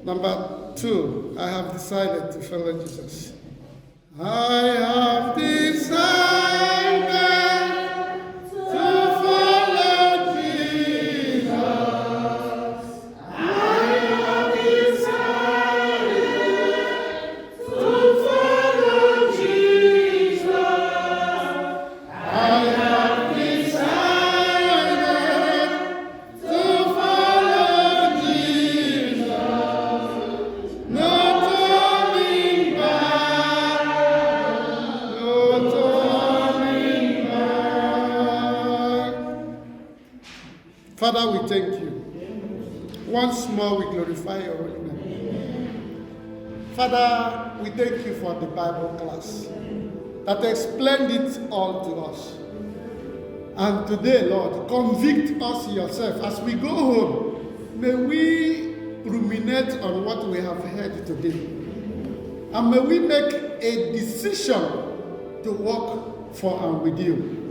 Number 2, I have decided to follow Jesus. I have decided to follow Jesus. I have decided to follow Jesus. I have decided to follow Jesus. No turning back. No turning back. Father, we thank you. Once more, we glorify your holy name. Father, we thank you for the Bible class that explained it all to us. And today, Lord, convict us yourself as we go home. May we ruminate on what we have heard today. And may we make a decision to walk for and with you.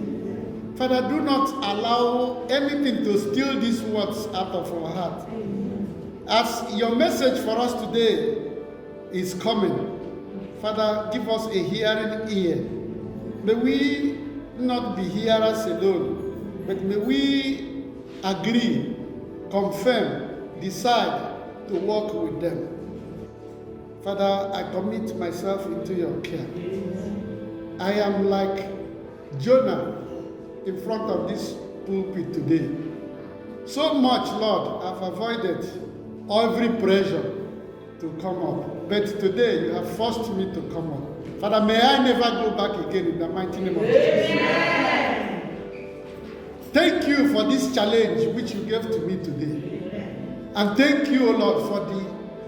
Father, do not allow anything to steal these words out of our heart. As your message for us today is coming, Father, give us a hearing ear. May we not be hearers alone, but may we agree, confirm, decide to walk with them. Father, I commit myself into your care. I am like Jonah in front of this pulpit today. So much, Lord, I've avoided every pressure to come up. But today, you have forced me to come up. Father, may I never go back again in the mighty name of Jesus. Thank you for this challenge which you gave to me today. And thank you, O Lord, for the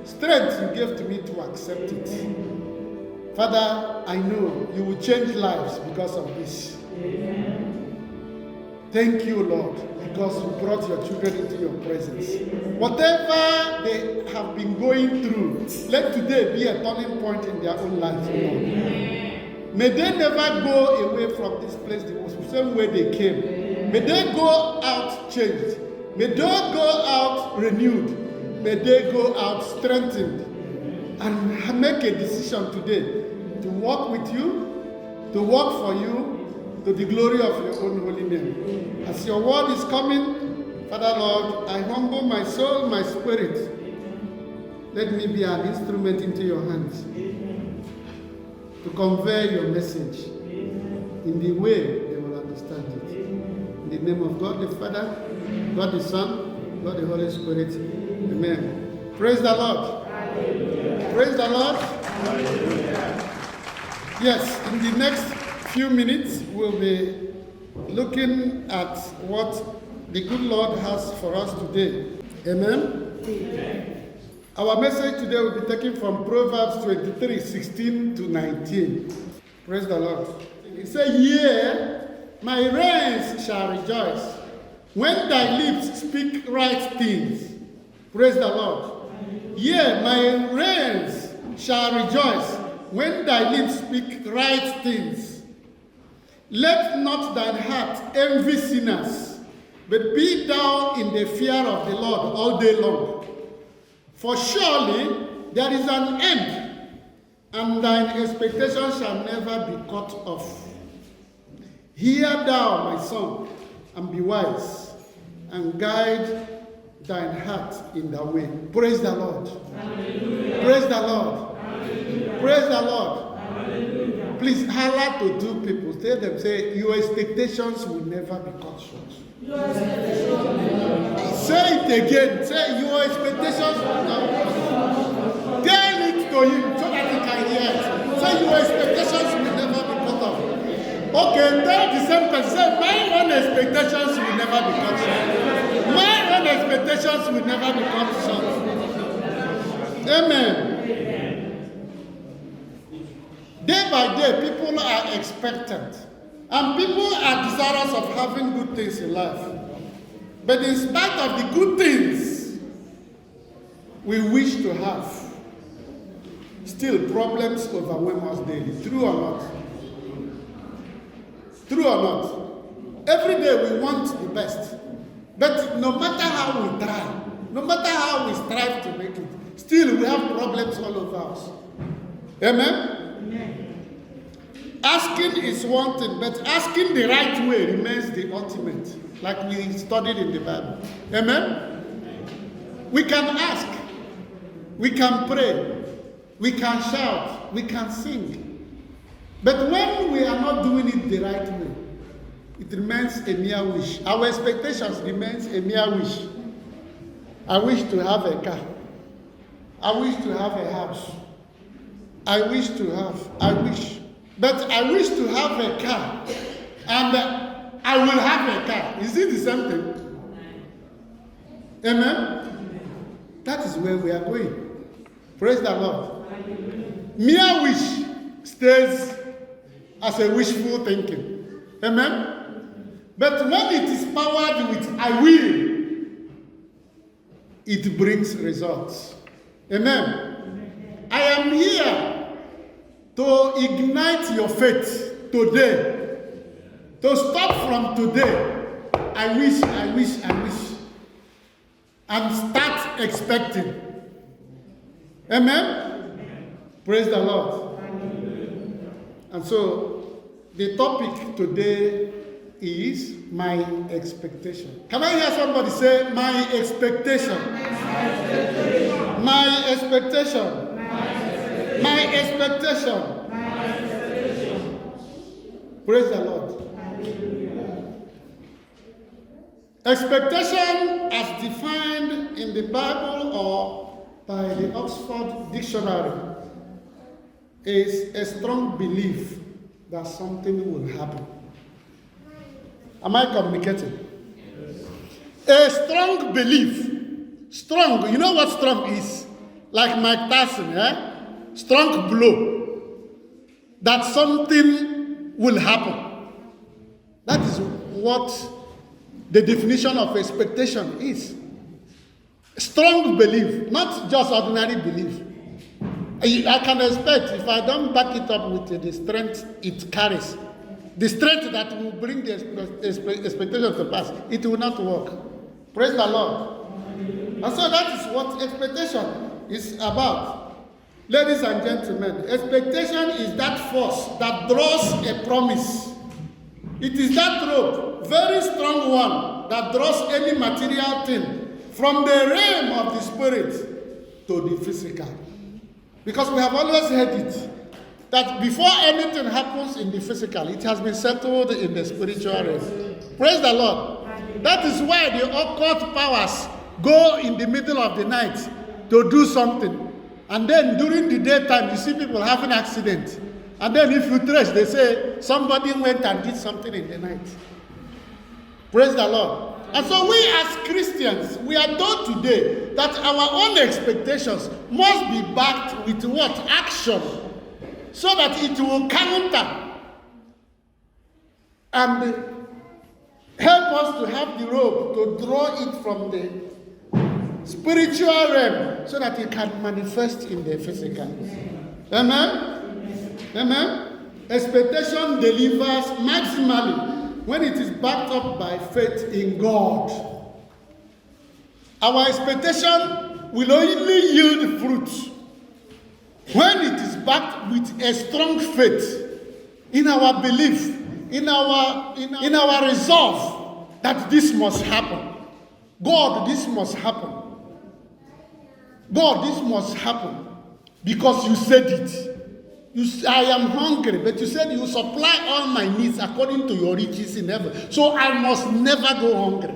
strength you gave to me to accept it. Father, I know you will change lives because of this. Thank you, Lord, because you brought your children into your presence. Whatever they have been going through, let today be a turning point in their own lives, Lord. May they never go away from this place the same way they came. May they go out changed. May they go out renewed. May they go out strengthened. And make a decision today to walk with you, to work for you, to the glory of your own holy name. As your word is coming, Father Lord, I humble my soul, my spirit. Let me be an instrument into your hands to convey your message in the way they will understand it. In the name of God the Father, God the Son, God the Holy Spirit. Amen. Praise the Lord. Hallelujah. Praise the Lord. Hallelujah. Yes, in the next few minutes, we'll be looking at what the good Lord has for us today. Amen? Amen. Our message today will be taken from Proverbs 23, 16 to 19. Praise the Lord. It says, yea, my reins shall rejoice when thy lips speak right things. Praise the Lord. Yea, my reins shall rejoice when thy lips speak right things. Let not thine heart envy sinners, but be thou in the fear of the Lord all day long. For surely there is an end, and thine expectation shall never be cut off. Hear thou, my son, and be wise, and guide thine heart in the way. Praise the Lord. Hallelujah. Praise the Lord. Hallelujah. Praise the Lord. Hallelujah. Please holler to two people. Tell them, say, your expectations will never be cut short. Your expectations will never be cut short. Say it again. Say, your expectations will never be cut short. Tell it to him so that he can hear it. Say, your expectations will never be cut off. Okay, tell the same person. Say, my own expectations will never be cut short. My own expectations will never be cut short. Amen. Day by day, people are expectant. And people are desirous of having good things in life. But in spite of the good things we wish to have, still problems overwhelm us daily. True or not? True or not? Every day we want the best. But no matter how we try, no matter how we strive to make it, Still, we have problems all over us. Amen? Asking is one thing, but asking the right way remains the ultimate, like we studied in the Bible. Amen? We can ask, we can pray, we can shout, we can sing. But when we are not doing it the right way, it remains a mere wish. Our expectations remains a mere wish. I wish to have a car. I wish to have a house. I wish. But I wish to have a car. And I will have a car. Is it the same thing? Amen? That is where we are going. Praise the Lord. Mere wish stays as a wishful thinking. Amen? But when it is powered with I will, it brings results. Amen? I am here to ignite your faith today. To start from today. I wish. And start expecting. Amen? Praise the Lord. And so, the topic today is my expectation. Can I hear somebody say, my expectation? My expectation. My expectation. Praise the Lord. Expectation as defined in the Bible or by the Oxford Dictionary is a strong belief that something will happen. Am I communicating? A strong belief. Strong. You know what strong is? Like Mike Tyson, strong blow. That something will happen. That is what the definition of expectation is. Strong belief, not just ordinary belief. I can expect, if I don't back it up with the strength it carries, the strength that will bring the expectation to pass, it will not work. Praise the Lord. And so that is what expectation is about. Ladies and gentlemen, expectation is that force that draws a promise. It is that rope, very strong one, that draws any material thing from the realm of the spirit to the physical. Because we have always heard it, that before anything happens in the physical, it has been settled in the spiritual realm. Praise the Lord. That is why the occult powers go in the middle of the night to do something. And then during the daytime, you see people having accidents. And then if you trace, they say somebody went and did something in the night. Praise the Lord. And so we as Christians, we are told today that our own expectations must be backed with what? Action. So that it will counter and help us to have the rope to draw it from the spiritual realm so that it can manifest in the physical. Amen? Amen? Expectation delivers maximally when it is backed up by faith in God. Our expectation will only yield fruit when it is backed with a strong faith in our belief, in our resolve that this must happen. God, this must happen. God, this must happen because you said it. I am hungry, but you said you supply all my needs according to your riches in heaven. So I must never go hungry.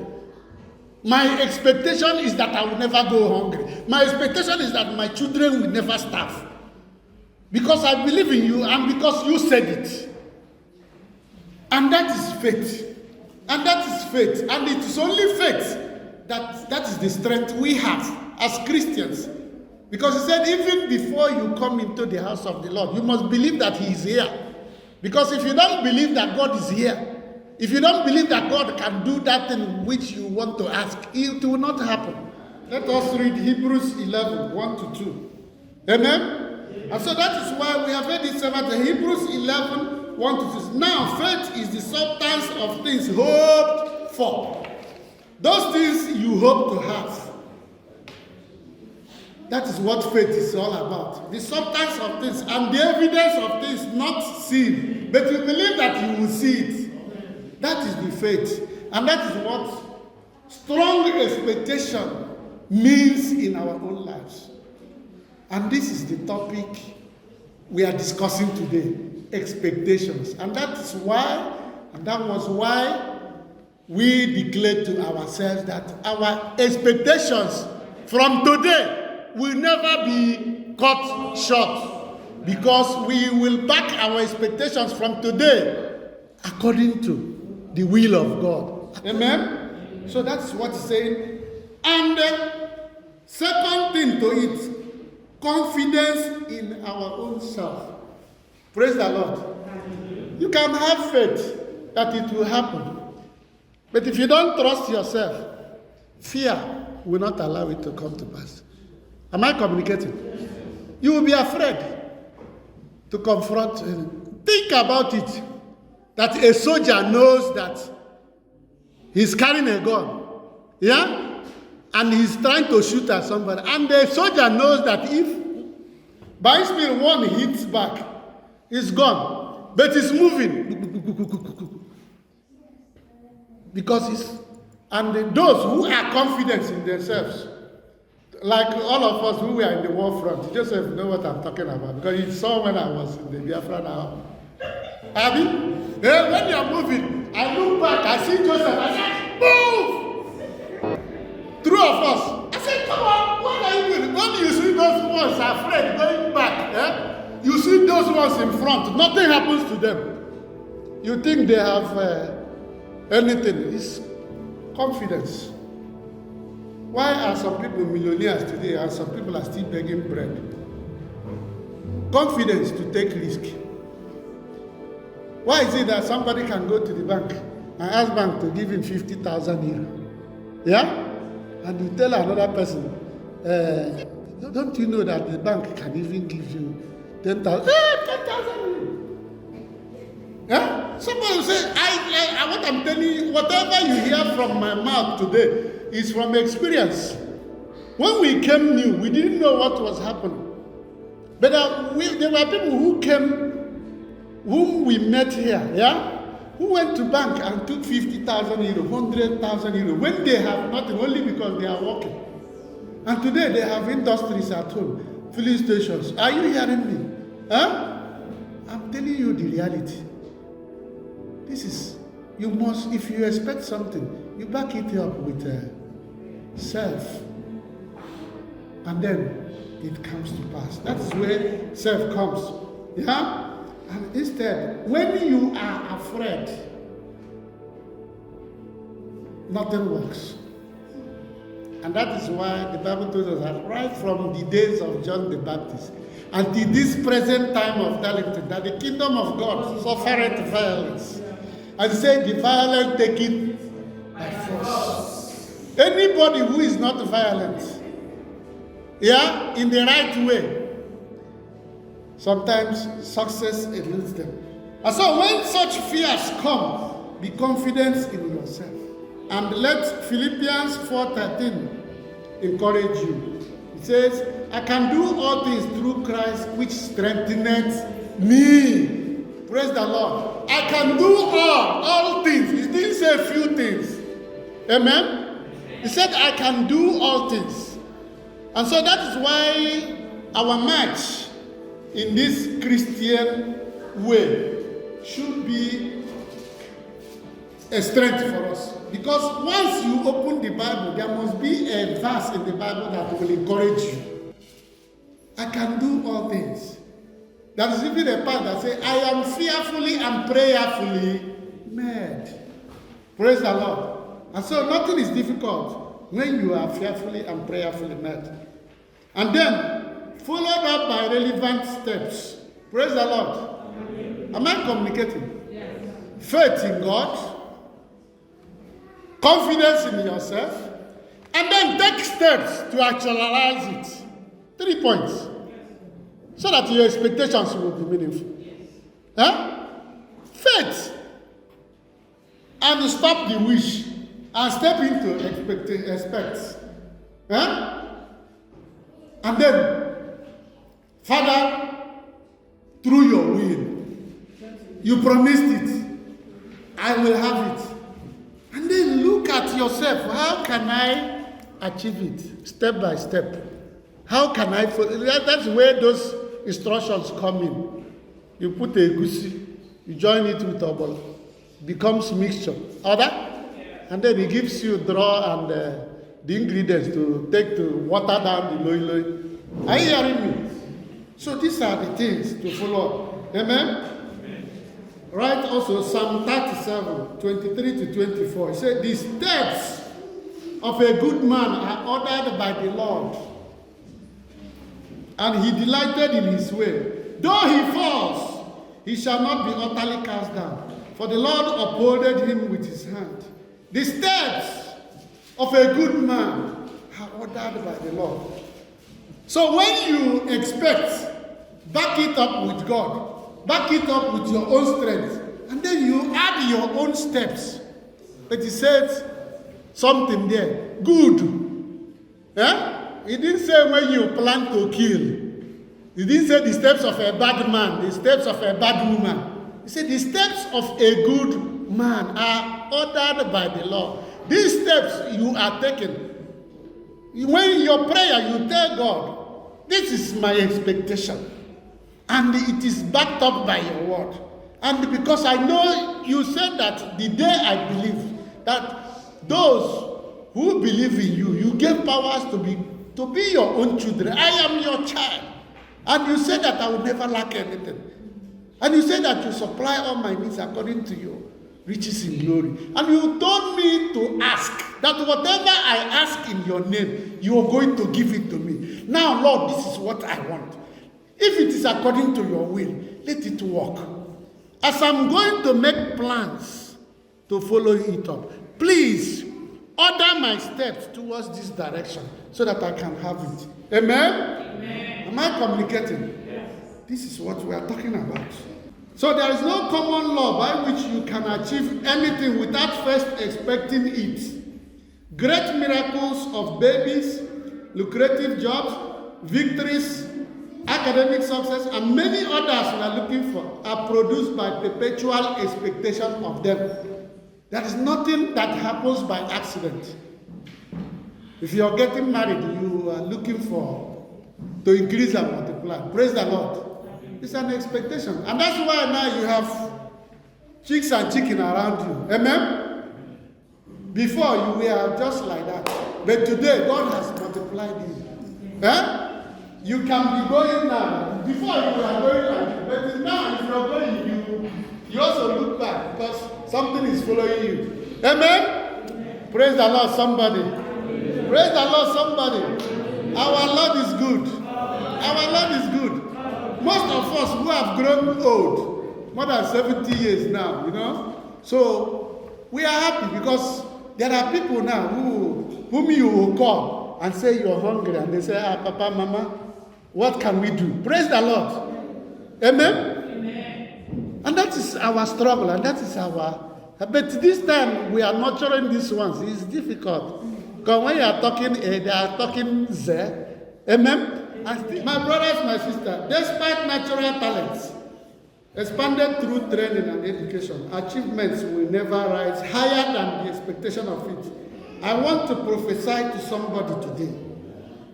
My expectation is that I will never go hungry. My expectation is that my children will never starve. Because I believe in you and because you said it. And that is faith. And that is faith. And it is only faith that is the strength we have as Christians. Because he said, even before you come into the house of the Lord, you must believe that he is here. Because if you don't believe that God is here, if you don't believe that God can do that thing which you want to ask, it will not happen. Let us read Hebrews 11, 1 to 2. Amen? And so that is why we have read it several times. Hebrews 11, 1 to 2. Now, faith is the substance of things hoped for. Those things you hope to have. That is what faith is all about. The substance of things and the evidence of things not seen, but you believe that you will see it. That is the faith. And that is what strong expectation means in our own lives. And this is the topic we are discussing today, expectations. And that is why, and that was why we declared to ourselves that our expectations from today will never be cut short, because we will back our expectations from today according to the will of God. Amen? So that's what it's saying. And second thing to it, confidence in our own self. Praise the Lord. You can have faith that it will happen. But if you don't trust yourself, fear will not allow it to come to pass. Am I communicating? You will be afraid to confront him. Think about it. That a soldier knows that he's carrying a gun. Yeah? And he's trying to shoot at somebody. And the soldier knows that if by speed one hits back, he's gone. But he's moving. Because he's... And those who are confident in themselves, like all of us who were in the war front, Joseph know what I'm talking about, because he saw when I was in the Biafra now. Abby, when you're moving, I look back, I see Joseph, I said, move! Three of us. I said, come on, what are you doing? When you see those ones afraid going back, you see those ones in front, nothing happens to them. You think they have anything. It's confidence. Why are some people millionaires today and some people are still begging bread? Confidence to take risk. Why is it that somebody can go to the bank and ask bank to give him 50,000 euro? Yeah? And you tell another person, don't you know that the bank can even give you 10,000? 10,000 euro. Yeah? Somebody will say, what I'm telling you, whatever you hear from my mouth today is from experience. When we came new, we didn't know what was happening. But there were people who came, whom we met here, yeah? Who went to bank and took 50,000 euro, 100,000 euro, when they have nothing, only because they are working. And today they have industries at home, filling stations. Are you hearing me? Huh? I'm telling you the reality. This is, you must, if you expect something, you back it up with self. And then it comes to pass. That's where self comes. Yeah? And instead, when you are afraid, nothing works. And that is why the Bible tells us that right from the days of John the Baptist until this present time of Darlington, that the kingdom of God suffereth violence. And say the violent take it by force. Anybody who is not violent, yeah, in the right way, sometimes success eludes them. And so when such fears come, be confident in yourself. And let Philippians 4:13 encourage you. It says, I can do all things through Christ which strengtheneth me. Praise the Lord. I can do all things. He didn't say few things. Amen? He said, I can do all things. And so that is why our march in this Christian way should be a strength for us. Because once you open the Bible, there must be a verse in the Bible that will encourage you. I can do all things. That is even a part that says, I am fearfully and prayerfully made. Praise the Lord. And so nothing is difficult when you are fearfully and prayerfully made. And then, followed up by relevant steps. Praise the Lord. Am I communicating? Yes. Faith in God, confidence in yourself, and then take steps to actualize it. 3 points. So that your expectations will be meaningful. Huh? Faith. And stop the wish. And step into expect. Huh? And then, Father, through your will, you promised it. I will have it. And then look at yourself. How can I achieve it? Step by step. How can I follow? That's where those instructions come in. You put a goosey, you join it with obolo, becomes mixture. Order? And then he gives you draw and the ingredients to take to water down the loy. Are you hearing me? So these are the things to follow. Amen? Right, also Psalm 37, 23 to 24. It said, the steps of a good man are ordered by the Lord, and he delighted in his way. Though he falls, he shall not be utterly cast down, for the Lord upholdeth him with his hand. The steps of a good man are ordered by the Lord. So when you expect, back it up with God. Back it up with your own strength. And then you add your own steps. But he said something there. Good. Yeah? He didn't say when you plan to kill. He didn't say the steps of a bad man, the steps of a bad woman. He said the steps of a good man are ordered by the Lord. These steps you are taking. When your prayer, you tell God, this is my expectation. And it is backed up by your word. And because I know you said that the day I believe that those who believe in you, you gave powers to be your own children. I am your child. And you said that I will never lack anything. And you said that you supply all my needs according to your riches in glory. And you told me to ask that whatever I ask in your name, you are going to give it to me. Now, Lord, this is what I want. If it is according to your will, let it work. As I'm going to make plans to follow it up, please order my steps towards this direction so that I can have it. Amen? Amen. Am I communicating? Yes. This is what we are talking about. So there is no common law by which you can achieve anything without first expecting it. Great miracles of babies, lucrative jobs, victories, academic success, and many others we are looking for are produced by perpetual expectation of them. There is nothing that happens by accident. If you are getting married, you are looking for to increase and multiply. Praise the Lord. It's an expectation. And that's why now you have chicks and chicken around you. Amen? Before you were just like that. But today, God has multiplied you. Eh? You can be going now. Before you were going like this, but now if you are going, you also look back because something is following you. Amen? Amen. Praise the Lord, somebody. Amen. Praise the Lord, somebody. Our Lord is good. Our Lord is good. Most of us who have grown old, more than 70 years now, you know. So we are happy because there are people now whom you will call and say you're hungry, and they say, Papa, Mama, what can we do? Praise the Lord. Amen? Amen. And that is our struggle, and that is our... But this time, we are nurturing these ones. It's difficult. Because when you are talking A, they are talking Z. Amen? And my brothers, my sister, despite natural talents, expanded through training and education, achievements will never rise higher than the expectation of it. I want to prophesy to somebody today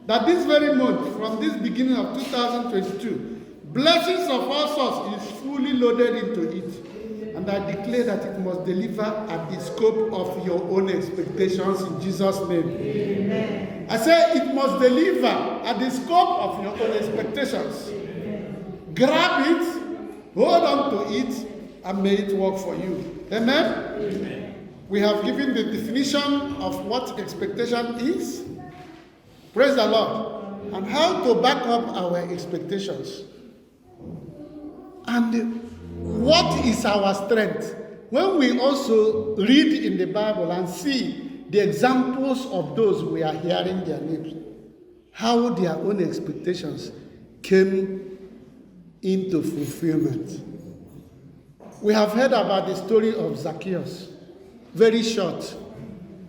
that this very month, from this beginning of 2022, blessings of all sorts is fully loaded into it. And I declare that it must deliver at the scope of your own expectations in Jesus' name. Amen. I say it must deliver at the scope of your own expectations. Amen. Grab it, hold on to it, and may it work for you. Amen? Amen. We have given the definition of what expectation is. Praise the Lord. And how to back up our expectations. And what is our strength? When we also read in the Bible and see the examples of those we are hearing their names, how their own expectations came into fulfillment. We have heard about the story of Zacchaeus. Very short.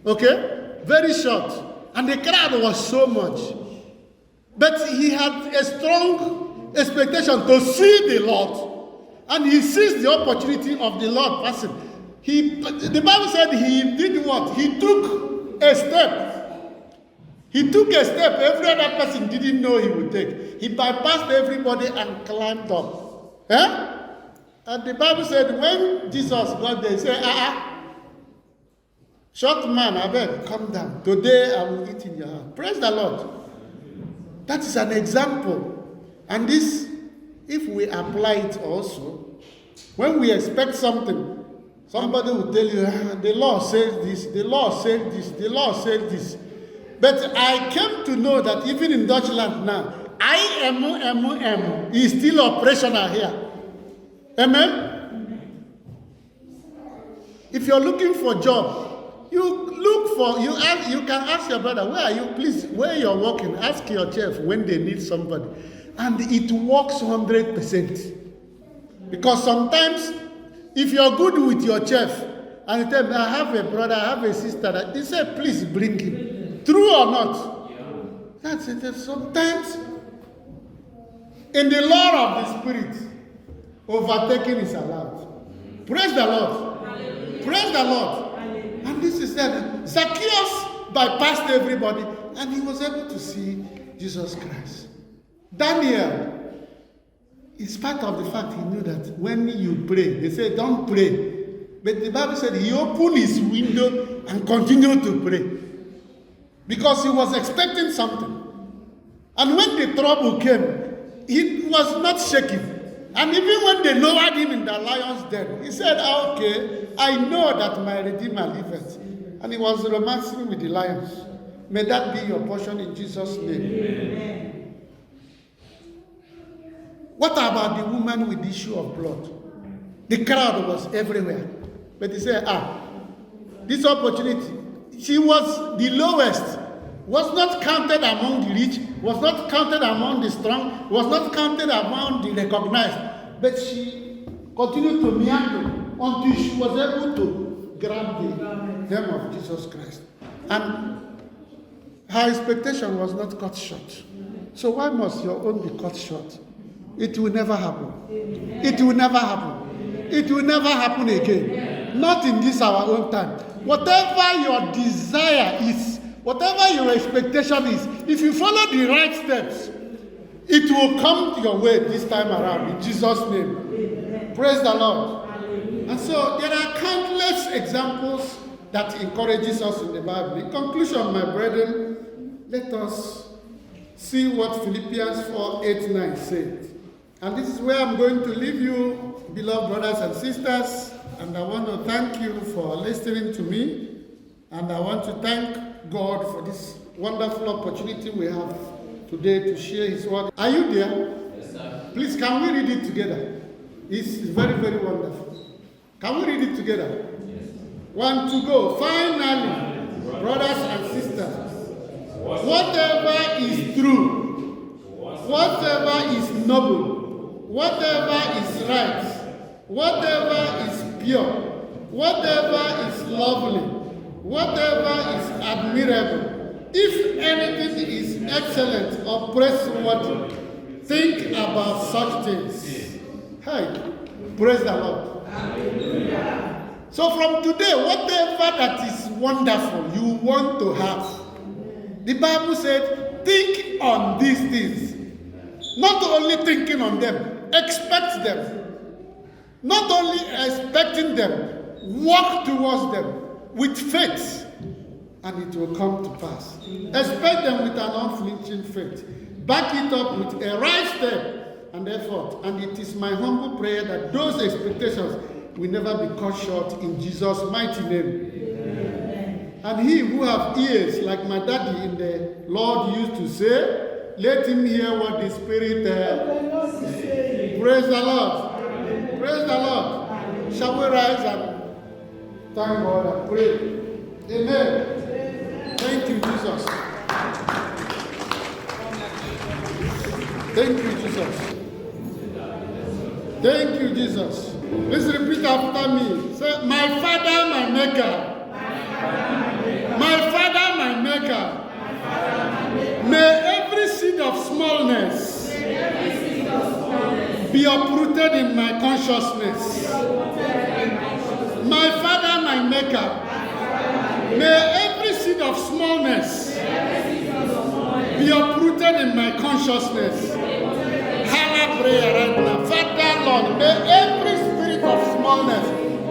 Okay? Very short. And the crowd was so much. But he had a strong expectation to see the Lord. And he seized the opportunity of the Lord passing. The Bible said he did what? He took a step. He took a step every other person didn't know he would take. He bypassed everybody and climbed up. And the Bible said when Jesus got there, he said, short man, I beg, come down. Today I will eat in your house. Praise the Lord. That is an example. And this, if we apply it also, when we expect something, somebody will tell you, the law says this, the law said this, the law said this. But I came to know that even in Dutchland now, IMM is still operational here. Amen? If you're looking for a job, you can ask your brother, where are you? Please, where you're working, ask your chef when they need somebody. And it works 100%. Because sometimes, if you're good with your chef, and you tell me, I have a brother, I have a sister, that they say, please bring him. True or not? That's it. Sometimes, in the law of the Spirit, overtaking is allowed. Praise the Lord. Hallelujah. Praise the Lord. Hallelujah. And this is that Zacchaeus bypassed everybody, and he was able to see Jesus Christ. Daniel, in spite of the fact he knew that when you pray, they say don't pray. But the Bible said he opened his window and continued to pray. Because he was expecting something. And when the trouble came, he was not shaking. And even when they lowered him in the lion's den, he said, okay, I know that my Redeemer liveth. And he was romancing with the lions. May that be your portion in Jesus' name. Amen. What about the woman with the issue of blood? The crowd was everywhere. But he said, this opportunity, she was the lowest, was not counted among the rich, was not counted among the strong, was not counted among the recognized. But she continued to meander until she was able to grab the hem of Jesus Christ. And her expectation was not cut short. So why must your own be cut short? It will never happen. It will never happen. It will never happen again. Not in this our own time. Whatever your desire is, whatever your expectation is, if you follow the right steps, it will come your way this time around in Jesus' name. Praise the Lord. And so there are countless examples that encourages us in the Bible. In conclusion, my brethren, let us see what Philippians 4:8-9 says. And this is where I'm going to leave you, beloved brothers and sisters. And I want to thank you for listening to me. And I want to thank God for this wonderful opportunity we have today to share His word. Are you there? Yes, sir. Please, can we read it together? It's very, very wonderful. Can we read it together? Yes. 1, 2, go. Finally, brothers and sisters, whatever is true, whatever is noble, whatever is right, whatever is pure, whatever is lovely, whatever is admirable, if anything is excellent or praiseworthy, think about such things. Hey, praise the Lord. Hallelujah. So from today, whatever that is wonderful you want to have, the Bible said, think on these things. Not only thinking on them, expect them. Not only expecting them, walk towards them with faith, and it will come to pass. Expect them with an unflinching faith. Back it up with a right step and effort. And it is my humble prayer that those expectations will never be cut short in Jesus' mighty name. Amen. And he who have ears, like my daddy in the Lord used to say, let him hear what the Spirit praise the Lord. Amen. Praise the Lord. Amen. Shall we rise and thank God and pray? Amen. Amen. Thank you, Jesus. Thank you, Jesus. Thank you, Jesus. Please repeat after me. Say, my Father, my Maker. My Father, my Maker. May every seed of smallness be uprooted in my consciousness. My Father, my Maker, may every seed of smallness be uprooted in my consciousness. Hala prayer right now. Father, Lord, may every spirit of smallness,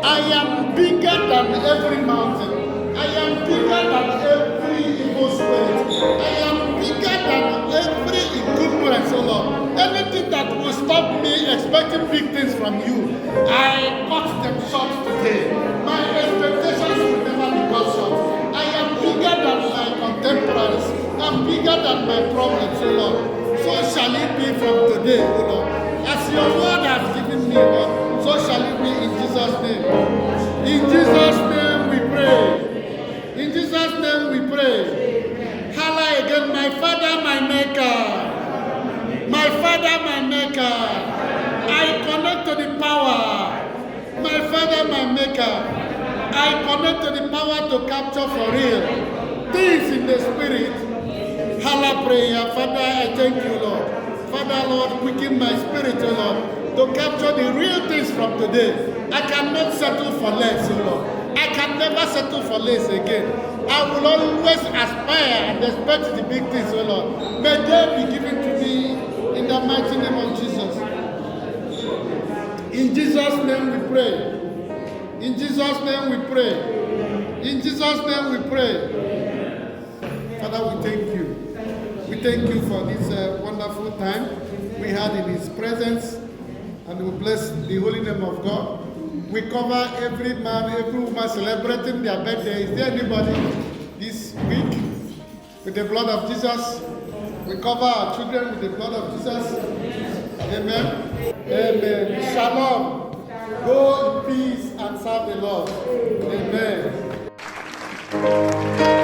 I am bigger than every mountain. I am bigger than every evil spirit. I am bigger than every encumbrance, oh Lord. Anything that will stop me expecting big things from you, I cut them short today. My expectations will never be cut short. I am bigger than my contemporaries. I'm bigger than my problems, oh Lord. So shall it be from today, oh Lord. As your word has given me, Lord, so shall it be in Jesus' name. In Jesus' name we pray. In Jesus' name we pray. Holla again, my Father, my Maker. My Father, my Maker. I connect to the power. My Father, my Maker. I connect to the power to capture for real things in the spirit. Hala prayer. Father, I thank you, Lord. Father, Lord, quicken my spirit, O Lord, to capture the real things from today. I cannot settle for less, O Lord. I can never settle for less again. I will always aspire and expect the big things, O Lord. May they be given to me in the mighty name of Jesus. In Jesus' name we pray. In Jesus' name we pray. In Jesus' name we pray. Father, we thank you. We thank you for this wonderful time we had in His presence, and we bless the holy name of God. We cover every man, every woman celebrating their birthday. Is there anybody this week with the blood of Jesus? We cover our children with the blood of Jesus. Amen. Amen. Shalom. Go in peace and serve the Lord. Amen.